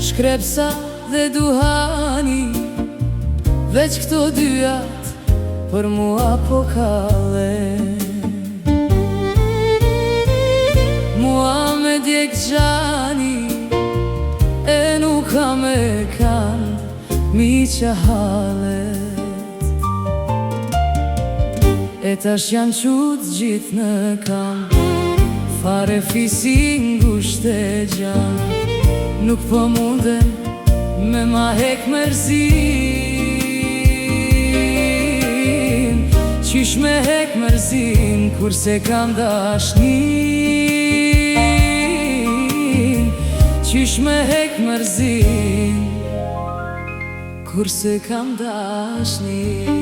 Shkrepsa dhe duhani, veç këto dyat për mua po kalle. Mua me djek gjani, e nuk kam e kanë mi që halet. E tash janë qut gjithë në kam, fare fisi ngusht e gjanë. Nuk po munden me ma hek mërzin. Qysh me hek mërzin kurse kam dashnin? Qysh me hek mërzin kurse kam dashnin?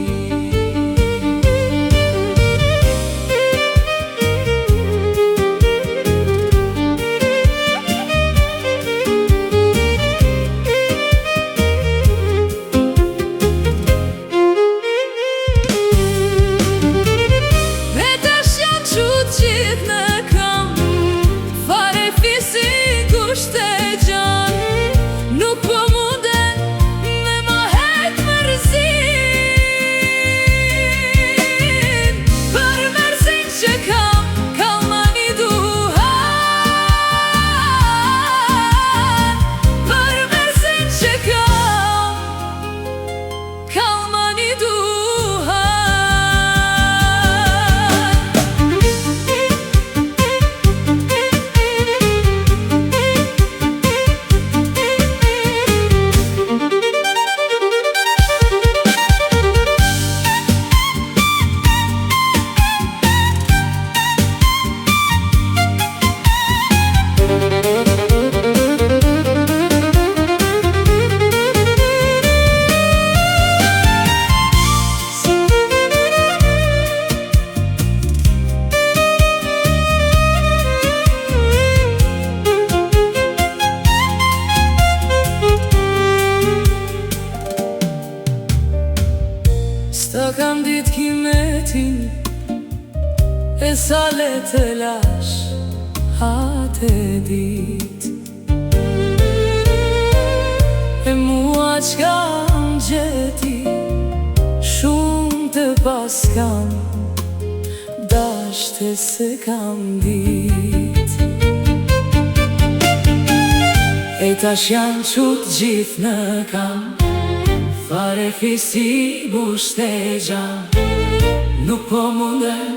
Sta kam dit kimetin, e sa le të lash atë dit. E mua qka më gjeti, shumë të pas kam dashte se kam dit. E tash janë qut gjithë në kam, fare fisi busht e gjan. Nuk po munden